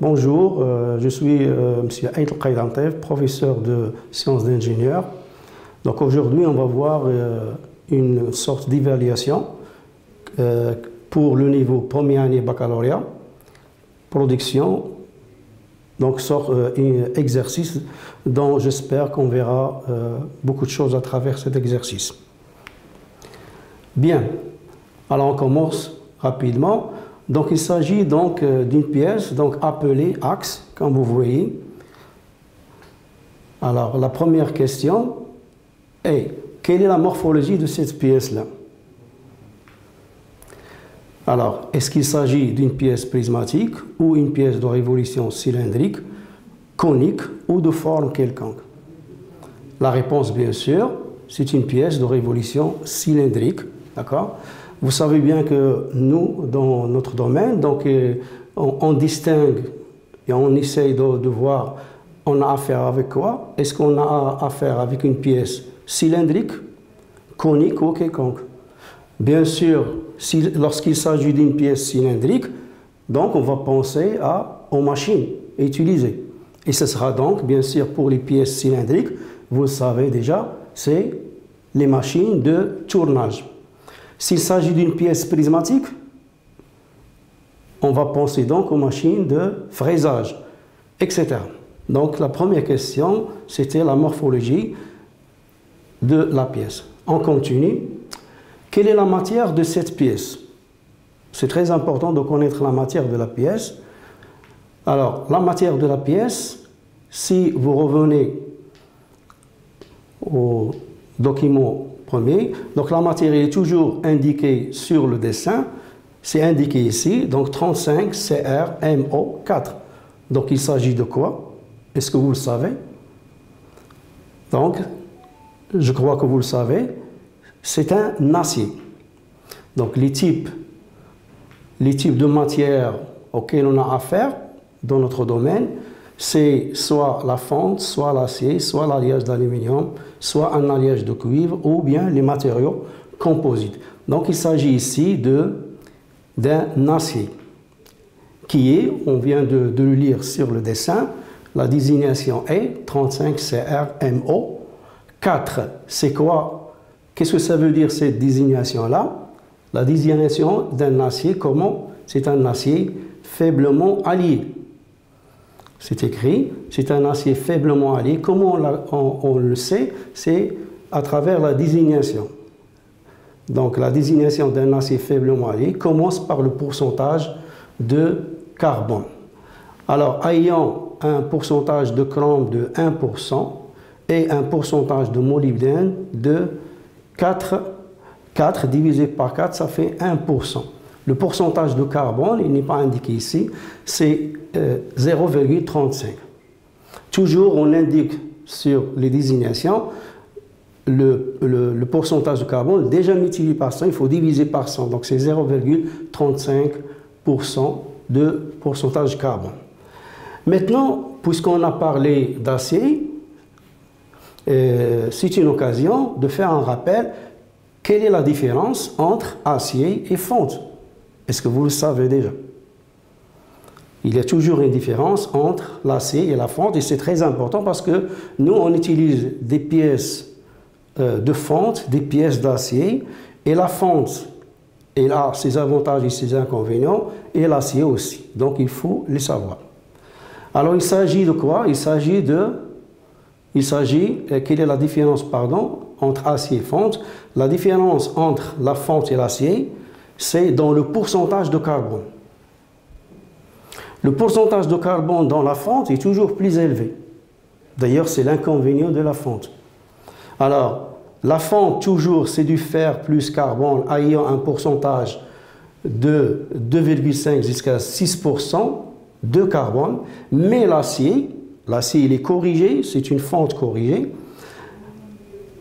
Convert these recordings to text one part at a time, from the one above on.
Bonjour, je suis M. Aït El-Qaïdantev, professeur de sciences d'ingénieur. Donc aujourd'hui, on va voir une sorte d'évaluation pour le niveau première année baccalauréat, production, donc exercice dont j'espère qu'on verra beaucoup de choses à travers cet exercice. Bien, alors on commence rapidement. Donc il s'agit donc d'une pièce donc appelée axe, comme vous voyez. Alors la première question est: quelle est la morphologie de cette pièce-là? Alors, est-ce qu'il s'agit d'une pièce prismatique ou une pièce de révolution cylindrique, conique ou de forme quelconque? La réponse, bien sûr, c'est une pièce de révolution cylindrique, d'accord? Vous savez bien que nous, dans notre domaine, donc, on distingue et on essaye de voir, on a affaire avec quoi? Est-ce qu'on a affaire avec une pièce cylindrique, conique ou quelconque? Bien sûr, lorsqu'il s'agit d'une pièce cylindrique, donc on va penser aux machines utilisées. Et ce sera donc, bien sûr, pour les pièces cylindriques, vous le savez déjà, c'est les machines de tournage. S'il s'agit d'une pièce prismatique, on va penser donc aux machines de fraisage, etc. Donc la première question, c'était la morphologie de la pièce. On continue. Quelle est la matière de cette pièce? C'est très important de connaître la matière de la pièce. Alors, la matière de la pièce, si vous revenez au document premier, donc la matière est toujours indiquée sur le dessin, c'est indiqué ici, donc 35 CrMO4. Donc il s'agit de quoi? Est-ce que vous le savez? Donc, je crois que vous le savez, c'est un acier. Donc les types de matières auxquelles on a affaire dans notre domaine, c'est soit la fonte, soit l'acier, soit l'alliage d'aluminium, soit un alliage de cuivre ou bien les matériaux composites. Donc il s'agit ici d'un acier qui est, on vient de le lire sur le dessin, la désignation est 35CrMO4. C'est quoi? Qu'est-ce que ça veut dire cette désignation-là? La désignation d'un acier, comment? C'est un acier faiblement allié. C'est écrit, c'est un acier faiblement allié. Comment on le sait? C'est à travers la désignation. Donc la désignation d'un acier faiblement allié commence par le pourcentage de carbone. Alors, ayant un pourcentage de chrome de 1% et un pourcentage de molybdène de 4 divisé par 4, ça fait 1%. Le pourcentage de carbone, il n'est pas indiqué ici, c'est 0,35. Toujours, on indique sur les désignations le pourcentage de carbone déjà multiplié par 100, il faut diviser par 100. Donc c'est 0,35% de pourcentage de carbone. Maintenant, puisqu'on a parlé d'acier, c'est une occasion de faire un rappel. Quelle est la différence entre acier et fonte? Est-ce que vous le savez déjà? Il y a toujours une différence entre l'acier et la fonte et c'est très important parce que nous, on utilise des pièces de fonte, des pièces d'acier et la fonte, elle a ses avantages et ses inconvénients et l'acier aussi. Donc, il faut les savoir. Alors, il s'agit de quoi? Quelle est la différence, pardon, entre acier et fonte? La différence entre la fonte et l'acier, c'est dans le pourcentage de carbone. Le pourcentage de carbone dans la fonte est toujours plus élevé. D'ailleurs, c'est l'inconvénient de la fonte. Alors, la fonte, toujours, c'est du fer plus carbone ayant un pourcentage de 2,5 jusqu'à 6% de carbone, mais l'acier, il est corrigé, c'est une fonte corrigée,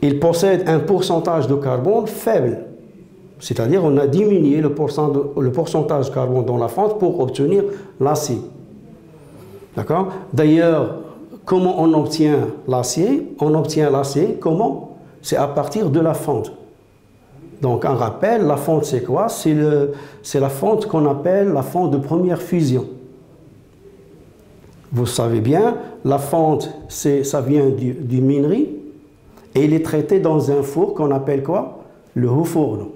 il possède un pourcentage de carbone faible. C'est-à-dire on a diminué le pourcentage de carbone dans la fonte pour obtenir l'acier. D'accord? D'ailleurs, comment on obtient l'acier? On obtient l'acier, comment? C'est à partir de la fonte. Donc, un rappel, la fonte, c'est quoi? C'est la fonte qu'on appelle la fonte de première fusion. Vous savez bien, la fonte, ça vient du minerai et il est traité dans un four qu'on appelle quoi? Le haut-fourneau.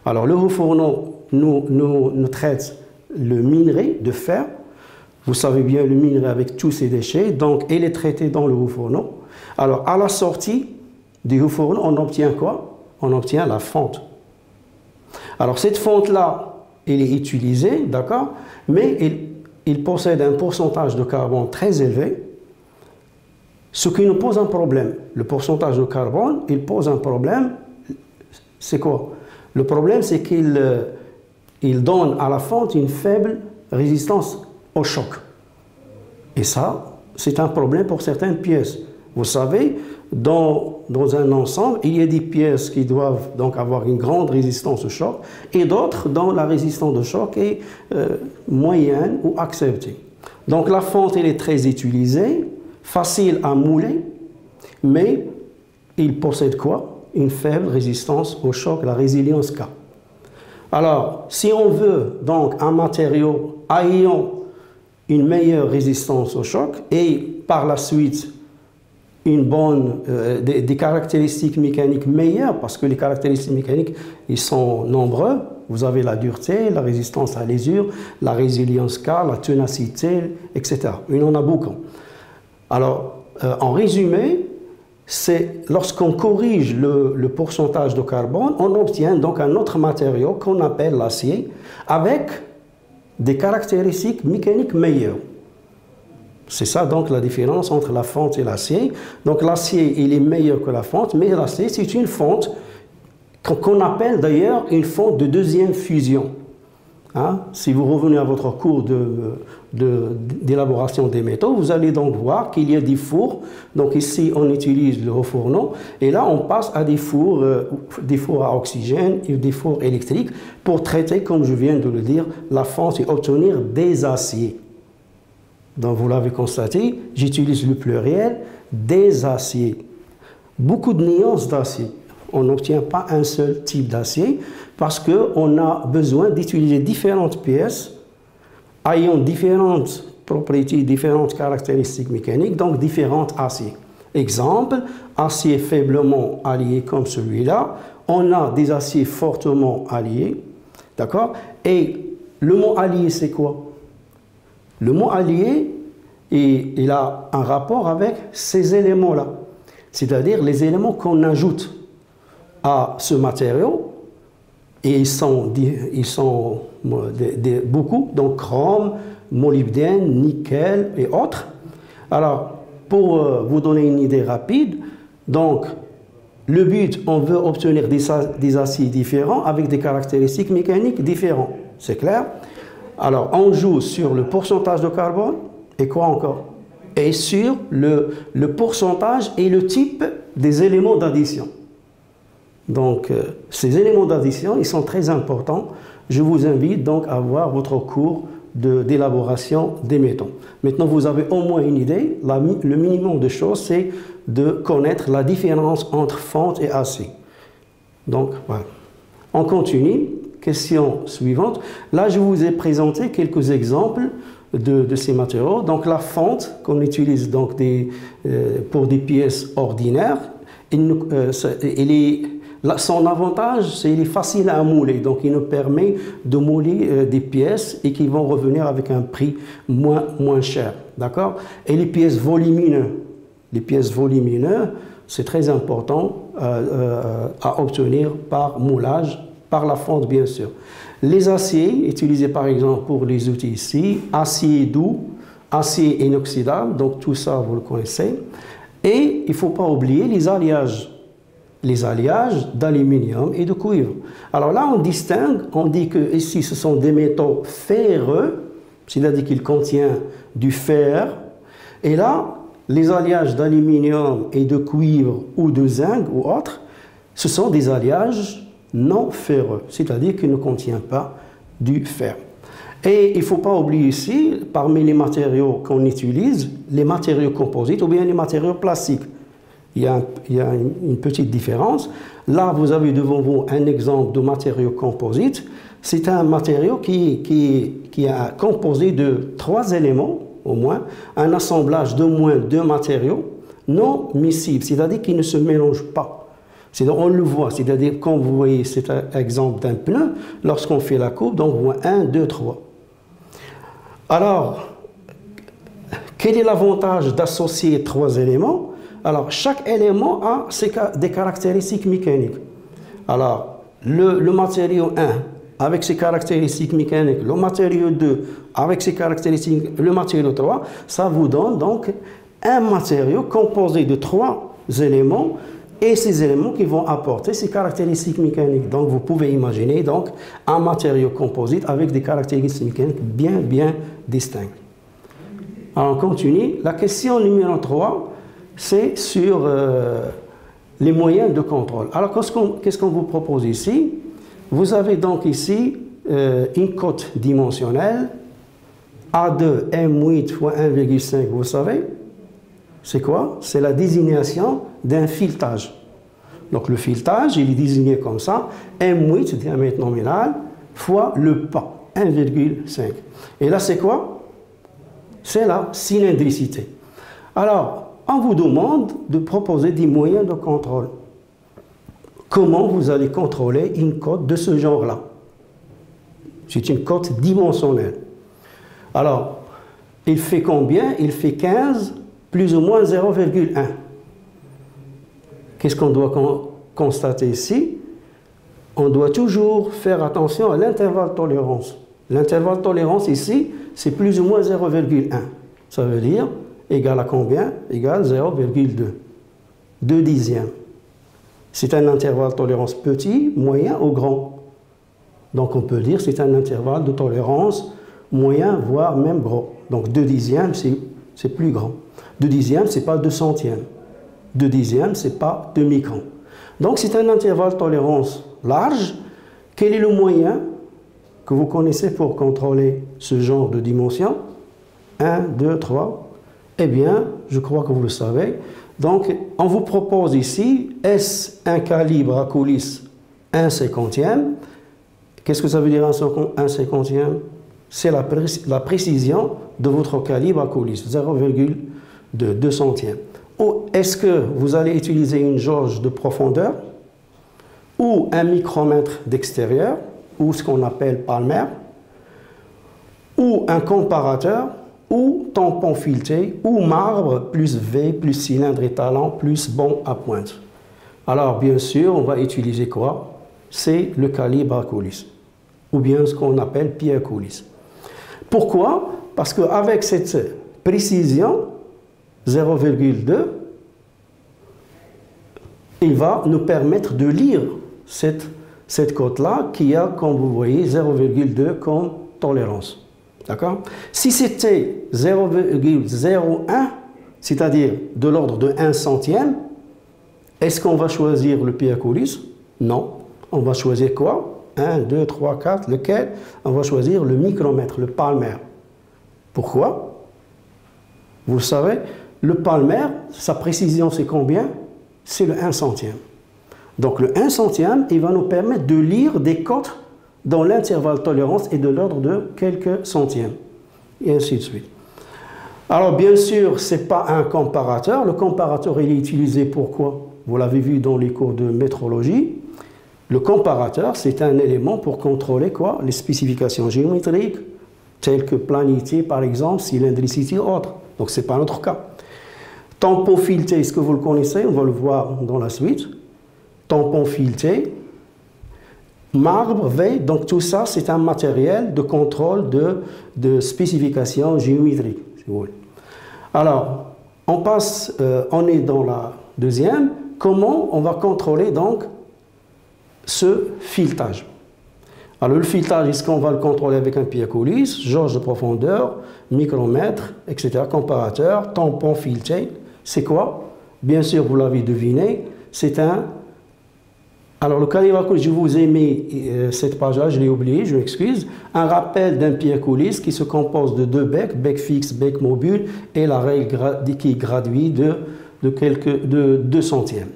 Alors le haut-fourneau nous traite le minerai de fer. Vous savez bien le minerai avec tous ses déchets, donc il est traité dans le haut-fourneau. Alors à la sortie du haut-fourneau, on obtient quoi? On obtient la fonte. Alors cette fonte-là, elle est utilisée, d'accord? Mais il possède un pourcentage de carbone très élevé, ce qui nous pose un problème. Le pourcentage de carbone, il pose un problème. C'est quoi? Le problème, c'est qu'il donne à la fonte une faible résistance au choc. Et ça, c'est un problème pour certaines pièces. Vous savez, dans un ensemble, il y a des pièces qui doivent donc avoir une grande résistance au choc et d'autres dont la résistance au choc est moyenne ou acceptée. Donc la fonte, elle est très utilisée, facile à mouler, mais il possède quoi? Une faible résistance au choc, la résilience K. Alors, si on veut donc un matériau ayant une meilleure résistance au choc et par la suite des caractéristiques mécaniques meilleures, parce que les caractéristiques mécaniques, ils sont nombreux. Vous avez la dureté, la résistance à l'usure, la résilience K, la ténacité, etc. Il en a beaucoup. Alors, en résumé, c'est lorsqu'on corrige le pourcentage de carbone, on obtient donc un autre matériau qu'on appelle l'acier, avec des caractéristiques mécaniques meilleures. C'est ça donc la différence entre la fonte et l'acier. Donc l'acier, il est meilleur que la fonte, mais l'acier, c'est une fonte qu'on appelle d'ailleurs une fonte de deuxième fusion. Hein? Si vous revenez à votre cours d'élaboration des métaux, vous allez donc voir qu'il y a des fours. Donc ici, on utilise le haut-fourneau, et là, on passe à des fours à oxygène et des fours électriques pour traiter, comme je viens de le dire, la fonte et obtenir des aciers. Donc vous l'avez constaté, j'utilise le pluriel, des aciers. Beaucoup de nuances d'acier. On n'obtient pas un seul type d'acier parce qu'on a besoin d'utiliser différentes pièces ayant différentes propriétés, différentes caractéristiques mécaniques, donc différents aciers. Exemple, acier faiblement allié comme celui-là, on a des aciers fortement alliés, d'accord? Et le mot allié, c'est quoi? Le mot allié, il a un rapport avec ces éléments-là, c'est-à-dire les éléments qu'on ajoute à ce matériau, et ils sont beaucoup, donc chrome, molybdène, nickel et autres. Alors, pour vous donner une idée rapide, donc le but, on veut obtenir des aciers différents avec des caractéristiques mécaniques différentes. C'est clair? Alors, on joue sur le pourcentage de carbone et quoi encore? Et sur le pourcentage et le type des éléments d'addition. Donc, ces éléments d'addition, ils sont très importants. Je vous invite donc à voir votre cours d'élaboration des métaux. Maintenant, vous avez au moins une idée. Le minimum de choses, c'est de connaître la différence entre fonte et acier. Donc, voilà. On continue. Question suivante. Là, je vous ai présenté quelques exemples de ces matériaux. Donc, la fonte qu'on utilise donc pour des pièces ordinaires, son avantage, c'est qu'il est facile à mouler. Donc, il nous permet de mouler des pièces et qui vont revenir avec un prix moins cher. D'accord? Et les pièces volumineuses, c'est très important à obtenir par moulage, par la fonte bien sûr. Les aciers, utilisés par exemple pour les outils ici, acier doux, acier inoxydable, donc tout ça vous le connaissez. Et il ne faut pas oublier les alliages d'aluminium et de cuivre. Alors là on distingue, on dit que ici ce sont des métaux ferreux, c'est-à-dire qu'ils contiennent du fer, et là les alliages d'aluminium et de cuivre ou de zinc ou autres, ce sont des alliages non ferreux, c'est-à-dire qu'ils ne contiennent pas du fer. Et il ne faut pas oublier ici, parmi les matériaux qu'on utilise, les matériaux composites ou bien les matériaux plastiques. Il y a une petite différence. Là, vous avez devant vous un exemple de matériau composite. C'est un matériau qui est composé de 3 éléments, un assemblage d'au moins 2 matériaux non miscibles, c'est-à-dire qui ne se mélangent pas. C'est-à-dire, on le voit, c'est-à-dire quand vous voyez cet exemple d'un pneu, lorsqu'on fait la coupe, donc on voit 1, 2, 3. Alors, quel est l'avantage d'associer 3 éléments? Alors, chaque élément a des caractéristiques mécaniques. Alors, le matériau 1 avec ses caractéristiques mécaniques, le matériau 2 avec ses caractéristiques, le matériau 3, ça vous donne donc un matériau composé de 3 éléments et ces éléments qui vont apporter ces caractéristiques mécaniques. Donc, vous pouvez imaginer donc un matériau composite avec des caractéristiques mécaniques bien distinctes. Alors, on continue. La question numéro 3, c'est sur les moyens de contrôle. Alors, qu'est-ce qu'on vous propose ici? Vous avez donc ici une cote dimensionnelle A2 M8 fois 1,5, vous savez, c'est quoi? C'est la désignation d'un filetage. Donc le filetage, il est désigné comme ça, M8, diamètre nominal, fois le pas, 1,5. Et là, c'est quoi? C'est la cylindricité. Alors, on vous demande de proposer des moyens de contrôle. Comment vous allez contrôler une cote de ce genre-là? C'est une cote dimensionnelle. Alors, il fait combien? Il fait 15 plus ou moins 0,1. Qu'est-ce qu'on doit constater ici? On doit toujours faire attention à l'intervalle de tolérance. L'intervalle de tolérance ici, c'est plus ou moins 0,1. Ça veut dire égal à combien? Égal 0,2. 2 dixièmes. C'est un intervalle de tolérance petit, moyen ou grand. Donc on peut dire que c'est un intervalle de tolérance moyen, voire même gros. Donc 2 dixièmes, c'est plus grand. 2 dixièmes, ce n'est pas 2 centièmes. 2 dixièmes, ce n'est pas 2 microns. Donc c'est un intervalle de tolérance large. Quel est le moyen que vous connaissez pour contrôler ce genre de dimension? 1, 2, 3. Eh bien, je crois que vous le savez. Donc, on vous propose ici, est-ce un calibre à coulisse 1/50e? Qu'est-ce que ça veut dire 1/50e? C'est la précision de votre calibre à coulisse, 0,2 centièmes. Ou est-ce que vous allez utiliser une jauge de profondeur ou un micromètre d'extérieur, ou ce qu'on appelle palmaire, ou un comparateur, ou tampon fileté, ou marbre, plus V, plus cylindre étalant, plus bon à pointe. Alors, bien sûr, on va utiliser quoi? C'est le calibre à coulisse, ou bien ce qu'on appelle pied à coulisse. Pourquoi? Parce qu'avec cette précision, 0,2, il va nous permettre de lire cette cote-là qui a, comme vous voyez, 0,2 comme tolérance. D'accord? Si c'était 0,01, c'est-à-dire de l'ordre de 1 centième, est-ce qu'on va choisir le pied à coulisse? Non. On va choisir quoi? 1, 2, 3, 4, lequel? On va choisir le micromètre, le palmaire. Pourquoi? Vous le savez, le palmaire, sa précision c'est combien? C'est le 1 centième. Donc le 1 centième, il va nous permettre de lire des cotes dont l'intervalle de tolérance est de l'ordre de quelques centièmes, et ainsi de suite. Alors bien sûr, ce n'est pas un comparateur. Le comparateur, il est utilisé pour quoi? Vous l'avez vu dans les cours de métrologie. Le comparateur, c'est un élément pour contrôler quoi? Les spécifications géométriques, telles que planité, par exemple, cylindricité, autre. Donc, ce n'est pas notre cas. Tampon fileté, est-ce que vous le connaissez? On va le voir dans la suite. Tampon fileté, marbre, V, donc tout ça, c'est un matériel de contrôle de spécifications géométriques, si vous voulez. Alors, on est dans la deuxième. Comment on va contrôler donc ce filetage? Alors le filetage, est-ce qu'on va le contrôler avec un pied à coulisse, jauge de profondeur, micromètre, etc., comparateur, tampon fileté? C'est quoi? Bien sûr, vous l'avez deviné, c'est un... Alors le calibre à coulisse, je vous ai mis cette page-là, je l'ai oublié, je m'excuse. Un rappel d'un pied à coulisse qui se compose de 2 becs, bec fixe, bec mobile, et la règle qui est graduée de 2 centièmes.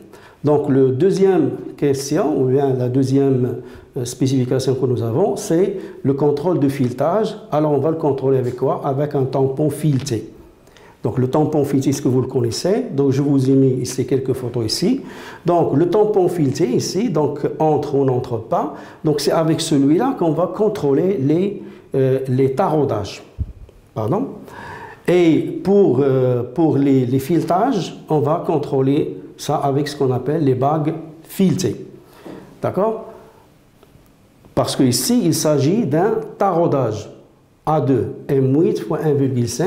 Donc, la deuxième question, ou bien la deuxième spécification que nous avons, c'est le contrôle de filetage. Alors, on va le contrôler avec quoi? Avec un tampon fileté. Donc, le tampon fileté, est-ce que vous le connaissez? Donc, je vous ai mis ici quelques photos ici. Donc, le tampon fileté ici, donc entre ou n'entre pas. Donc, c'est avec celui-là qu'on va contrôler les taraudages. Pardon? Et pour les filetages, on va contrôler ça avec ce qu'on appelle les bagues filetées. D'accord? Parce qu'ici, il s'agit d'un taraudage A2 M8 x 1,5.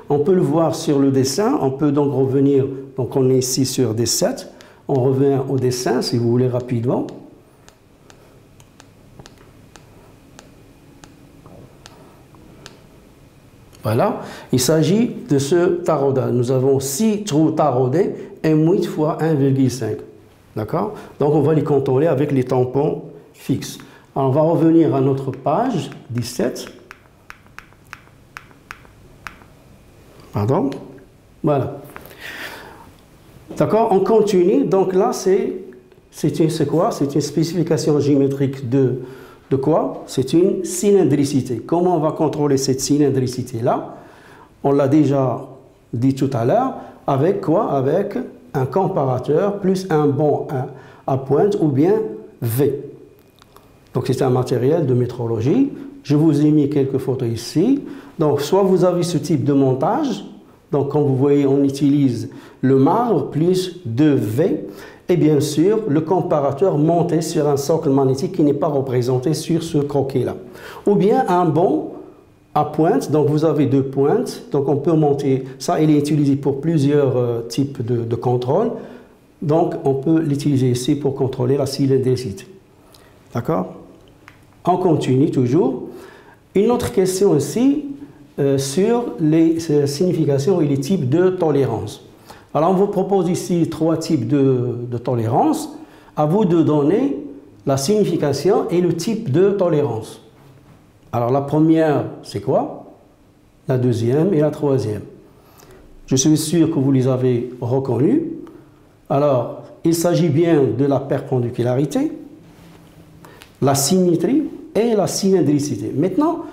On peut le voir sur le dessin. On peut donc revenir. Donc, on est ici sur D7. On revient au dessin, si vous voulez, rapidement. Voilà, il s'agit de ce taraudage. Nous avons 6 trous taraudés, M8 x 1,5. D'accord? Donc, on va les contrôler avec les tampons fixes. Alors, on va revenir à notre page 17. Pardon? Voilà. D'accord? On continue. Donc là, c'est quoi? C'est une spécification géométrique de quoi? C'est une cylindricité. Comment on va contrôler cette cylindricité-là? On l'a déjà dit tout à l'heure. Avec quoi? Avec un comparateur plus un banc à pointe ou bien V. Donc c'est un matériel de métrologie. Je vous ai mis quelques photos ici. Donc soit vous avez ce type de montage. Donc comme vous voyez, on utilise le marbre plus 2V. Et bien sûr, le comparateur monté sur un socle magnétique qui n'est pas représenté sur ce croquis-là. Ou bien un banc à pointe, donc vous avez 2 pointes, donc on peut monter, ça il est utilisé pour plusieurs types de contrôle, donc on peut l'utiliser ici pour contrôler la cylindricité. D'accord? On continue toujours. Une autre question aussi sur les significations et les types de tolérance. Alors, on vous propose ici 3 types de tolérance. À vous de donner la signification et le type de tolérance. Alors, la première, c'est quoi? La deuxième et la troisième. Je suis sûr que vous les avez reconnus. Alors, il s'agit bien de la perpendicularité, la symétrie et la cylindricité. Maintenant,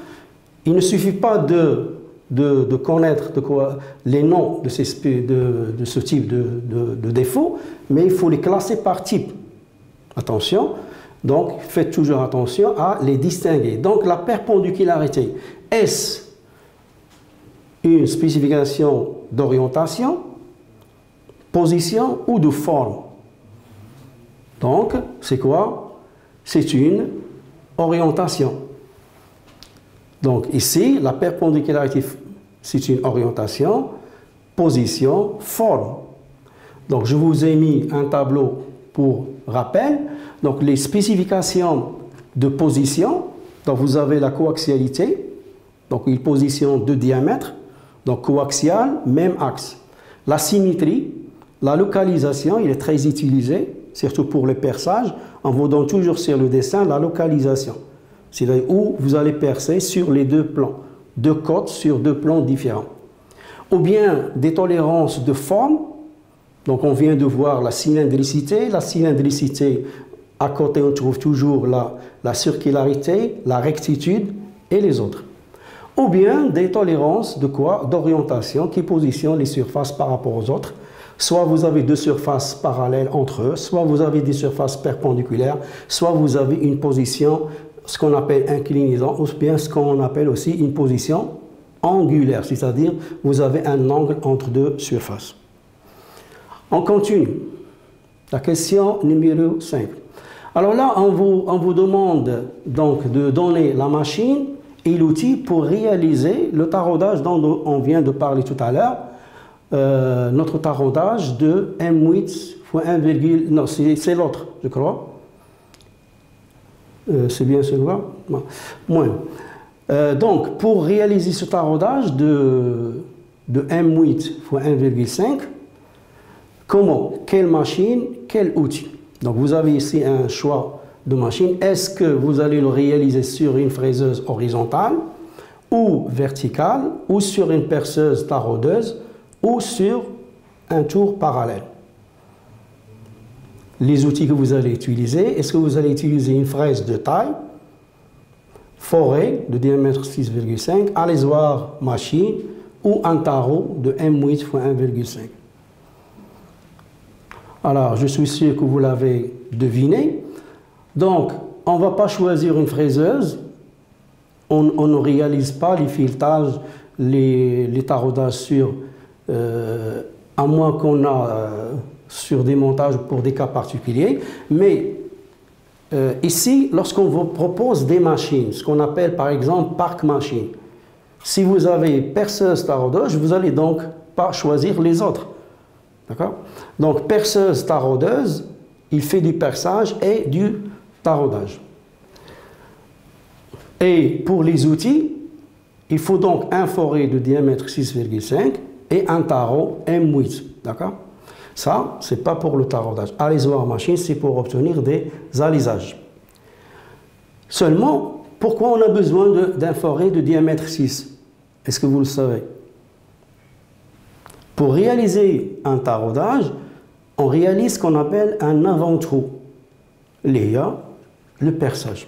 il ne suffit pas de connaître les noms de ce type de défauts, mais il faut les classer par type. Attention, donc faites toujours attention à les distinguer. Donc la perpendicularité, est-ce une spécification d'orientation, position ou de forme? Donc, c'est quoi? C'est une orientation. Donc ici, la perpendicularité, c'est une orientation, position, forme. Donc je vous ai mis un tableau pour rappel. Donc les spécifications de position, donc vous avez la coaxialité, donc une position de diamètre, donc coaxial, même axe. La symétrie, la localisation, il est très utilisé, surtout pour le perçage. On vous donne toujours sur le dessin la localisation. C'est-à-dire où vous allez percer sur les 2 plans, 2 côtes sur 2 plans différents. Ou bien des tolérances de forme, donc on vient de voir la cylindricité. La cylindricité, à côté on trouve toujours la circularité, la rectitude et les autres. Ou bien des tolérances de quoi? D'orientation qui positionnent les surfaces par rapport aux autres. Soit vous avez 2 surfaces parallèles entre eux, soit vous avez des surfaces perpendiculaires, soit vous avez une position, ce qu'on appelle inclinaison, ou bien ce qu'on appelle aussi une position angulaire, c'est-à-dire vous avez un angle entre 2 surfaces. On continue. La question numéro 5. Alors là, on vous demande donc de donner la machine et l'outil pour réaliser le taraudage dont on vient de parler tout à l'heure. Notre taraudage de M8 x 1, non, c'est l'autre, je crois. C'est bien celui-là? Moins. Donc, pour réaliser ce taraudage de M8 x 1,5, comment? Quelle machine? Quel outil? Donc, vous avez ici un choix de machine. Est-ce que vous allez le réaliser sur une fraiseuse horizontale ou verticale, ou sur une perceuse taraudeuse, ou sur un tour parallèle? les outils que vous allez utiliser. Est-ce que vous allez utiliser une fraise de taille, forêt de diamètre 6,5, alésoir machine ou un tarot de M8 x 1,5. Alors, je suis sûr que vous l'avez deviné. Donc, on ne va pas choisir une fraiseuse. On ne réalise pas les filetages, les taraudages sur, à moins qu'on a sur des montages pour des cas particuliers. Mais ici, lorsqu'on vous propose des machines, ce qu'on appelle par exemple parc machine, si vous avez perceuse taraudage, vous allez donc pas choisir les autres. D'accord? Donc, perceuse taraudeuse, il fait du perçage et du taraudage. Et pour les outils, il faut donc un forêt de diamètre 6,5 et un tarot M8. D'accord? Ça, ce n'est pas pour le taraudage. Alésoir machine, c'est pour obtenir des alisages. Seulement, pourquoi on a besoin d'un forêt de diamètre 6? Est-ce que vous le savez? Pour réaliser un taraudage, on réalise ce qu'on appelle un avant-trou. Il y a le perçage.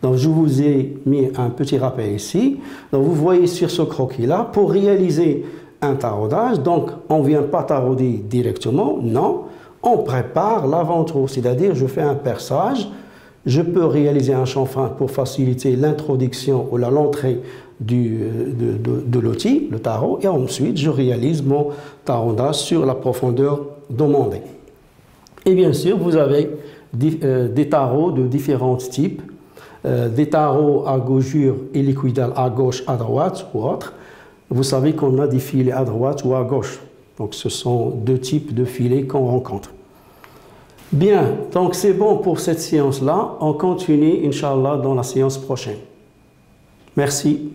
Donc, je vous ai mis un petit rappel ici. Donc, vous voyez sur ce croquis-là, pour réaliser un taraudage, donc on ne vient pas tarauder directement, non, on prépare l'avant-trou, c'est-à-dire je fais un perçage, je peux réaliser un chanfrein pour faciliter l'introduction ou l'entrée de l'outil, le tarot, et ensuite je réalise mon taraudage sur la profondeur demandée. Et bien sûr, vous avez des tarots de différents types, des tarots à gaugure hélicoïdale à gauche, à droite ou autre. Vous savez qu'on a des filets à droite ou à gauche. Donc ce sont deux types de filets qu'on rencontre. Bien, donc c'est bon pour cette séance-là. On continue, Inch'Allah, dans la séance prochaine. Merci.